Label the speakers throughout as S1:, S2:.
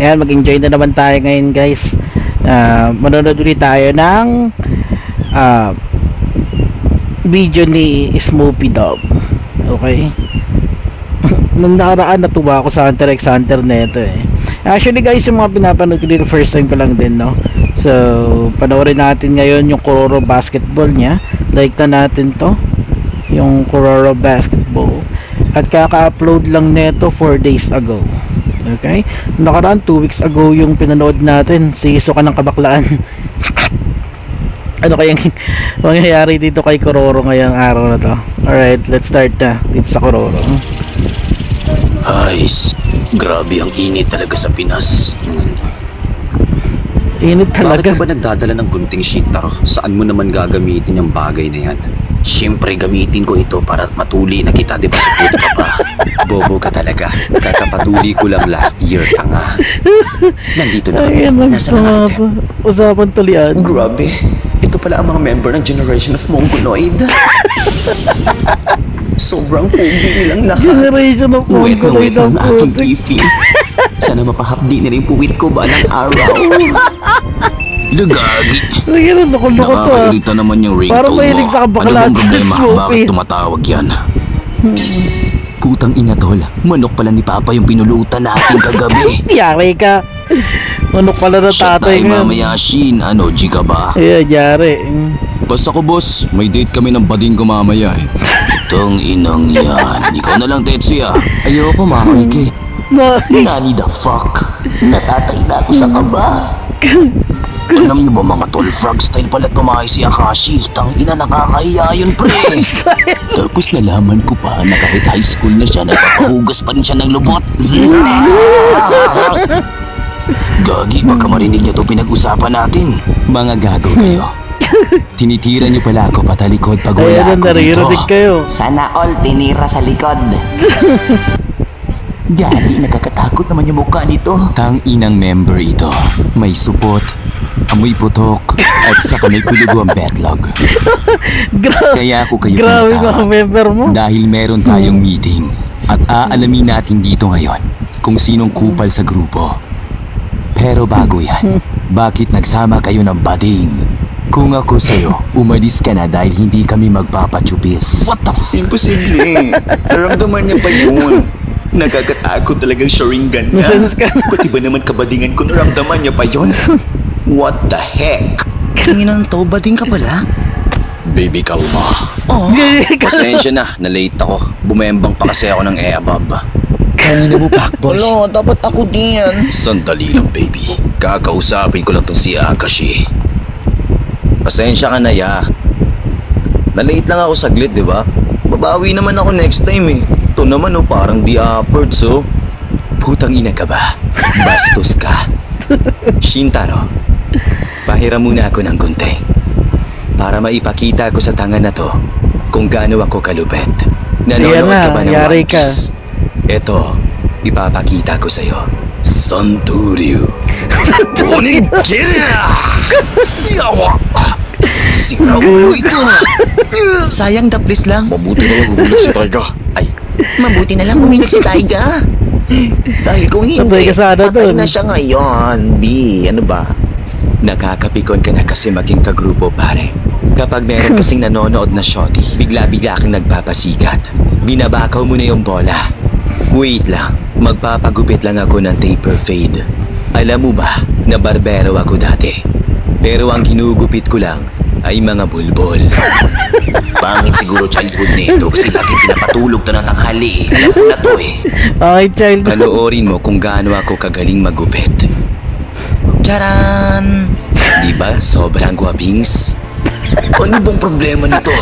S1: Ayan, mag-enjoy na naman tayo ngayon guys. Manonood ulit tayo ng video ni Smoopy Dog. Okay. Nung nakaraan natuwa ako sa Hunter x Hunter neto eh. Actually guys, yung mga pinapanood ko dito first time ko lang din, no. So panoorin natin ngayon yung Kuroro Basketball niya. Like na natin to, yung Kuroro Basketball, at kaka-upload lang neto 4 days ago. Okay, nakaraan 2 weeks ago yung pinanood natin, si Isuka ng Kabaklaan. Ano kayang mangyayari dito kay Kuroro ngayong araw na to? Alright, let's start na dito sa Kuroro.
S2: Ayos, grabe ang init talaga sa Pinas.
S1: Init talaga.
S2: Bakit ka ba nagdadala ng gunting sheet, Taro? Saan mo naman gagamitin yung bagay na yan? Siyempre gamitin ko ito para matuli na kita, di ba sa puto ka pa? Bobo ka talaga. Kakapatuli ko lang last year, tanga. Nandito na kami. Nasa na natin?
S1: Usapan tulian.
S2: Grabe. Ito pala ang mga member ng Generation of Mongoloid. Sobrang pogi nilang lahat.
S1: Generation of
S2: Wet na
S1: Mongoloid
S2: wet ang aking kifi. Sana mapahapdi na rin puwit ko balang araw. Lugagi.
S1: Lagyan na loko to.
S2: Nakakairita naman yung ringtone mo.
S1: Parang mahilig sa kabaklaan.
S2: Ano bang problema? Bakit tumatawag yan? Putang ina tol. Manok pala ni Papa yung pinulutan natin kagabi.
S1: Yari ka. Manok pala na
S2: Shot
S1: tatay
S2: tayo
S1: ngayon.
S2: mamaya, Shin. Ano, G ka ba?
S1: Ayan, yari.
S2: Basta ko boss, may date kami ng bading ko mamaya eh. Tong inang yan. Ikaw na lang, Tetsuya. Ayoko, makikit. Nani the fuck? Natatay na ako sa kaba. Alam niyo ba mga tol, frog style pala tumahay si Akashi. Tang ina, nakakahiya yun pre. Tapos nalaman ko pa na kahit high school na siya, nagpapahugas pa rin siya ng lubot. Gagi, baka marinig niyo to pinag-usapan natin. Mga gago kayo. Tinitira niyo pala ako patalikod pag wala ako dito.
S1: Kayo.
S3: Sana all tinira sa likod.
S2: Gagi, nakakatakot naman yung mukha nito. Tang inang member ito. May supot, amoy putok, at saka may kulugo ang betlog. Kaya ako kayo
S1: Grabe mga
S2: pinatawag.
S1: member mo.
S2: Dahil meron tayong meeting at aalamin natin dito ngayon kung sinong kupal sa grupo. Pero bago yan, bakit nagsama kayo ng bading? Kung ako sa'yo, umalis ka na dahil hindi kami magpapachupis. What the f***?
S4: Imposible. Naramdaman niya pa yun. Nakakatakot talagang Sharingan niya. Pati ba naman kabadingan ko naramdaman niya pa yun? What the heck?
S3: Kinginan to, bading ka pala?
S2: Baby, kalma.
S3: Oh,
S2: Pasensya na, na-late ako. Bumembang pa kasi ako ng e-abab.
S3: kanina mo backboy.
S4: Wala, dapat ako din.
S2: Sandali lang, baby. Kakausapin ko lang tong si Akashi. Pasensya ka na, ya. Na-late lang ako saglit, di ba? Babawi naman ako next time eh. Ito naman oh, parang di upwards oh. Putang ina ka ba? Bastos ka. Shintaro, pahiram muna ako ng gunting para maipakita ko sa tanga na to kung gaano ako kalupet. Nanonood ka ba ng One Piece? Eto, ipapakita ko sa'yo. Santuryu. Onigiri! Yawa! Sira ulo ito!
S3: Sayang daplis lang.
S2: Mabuti na lang gugulat si Taiga. Ay,
S3: Mabuti na lang uminig si Taiga.
S4: Dahil kung
S1: Sabay
S4: hindi,
S1: ka sana
S4: patay
S1: dun.
S4: na siya ngayon. B, ano ba?
S2: nakakapikon ka na kasi maging kagrupo pare. Kapag meron kasing nanonood na shorty, bigla-bigla kang nagpapasikat. Binabakaw mo na yung bola. Wait lang, magpapagupit lang ako ng taper fade. Alam mo ba na barbero ako dati? Pero ang kinugupit ko lang ay mga bulbol.
S4: Pangit siguro childhood nito kasi lagi pinapatulog to ng tanghali. Alam ko na to eh.
S1: Okay, child.
S2: Panoorin mo kung gaano ako kagaling magupit.
S3: Charan!
S2: Diba sobrang guwapings?
S4: Ano bang problema nito?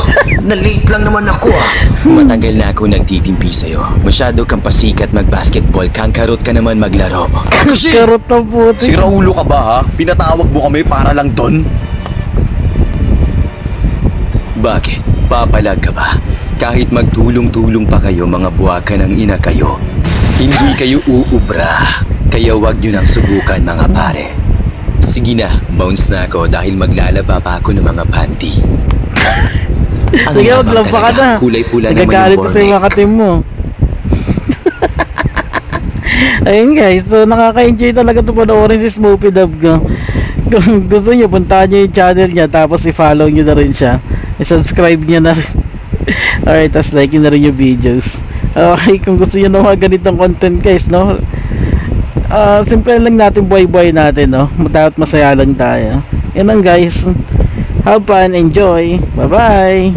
S4: Na-late lang naman ako ah.
S2: Matagal na ako nagtitimpi sa'yo. Masyado kang pasikat mag-basketball, kangkarot ka naman maglaro.
S4: Kasi,
S1: Karot na puti.
S4: si Raulo ka ba ha? Pinatawag mo kami para lang doon?
S2: Bakit? Papalag ka ba? Kahit magtulong-tulong pa kayo mga buwaka ng ina kayo, hindi kayo uubra. Kaya wag nyo nang subukan mga pare. Sige na, bounce na ako dahil maglalaba pa ako ng mga panty. Ang
S1: Sige,
S2: yabang
S1: maglaba ka
S2: talaga.
S1: na.
S2: Kulay pula naman
S1: Nagagalit
S2: yung
S1: na sa mga
S2: bornek.
S1: katim mo. Ayun guys, so nakaka-enjoy talaga ito panoorin si Smokey Dub ko. Kung gusto nyo, puntahan nyo yung channel niya, tapos i-follow nyo na rin siya, i-subscribe nyo na rin. Alright, tapos like nyo na rin yung videos. Okay, kung gusto nyo ng mga ganitong content guys, no, simple lang natin buhay-buhay natin, no, dapat masaya lang tayo. Yan lang guys, have fun, enjoy, bye bye.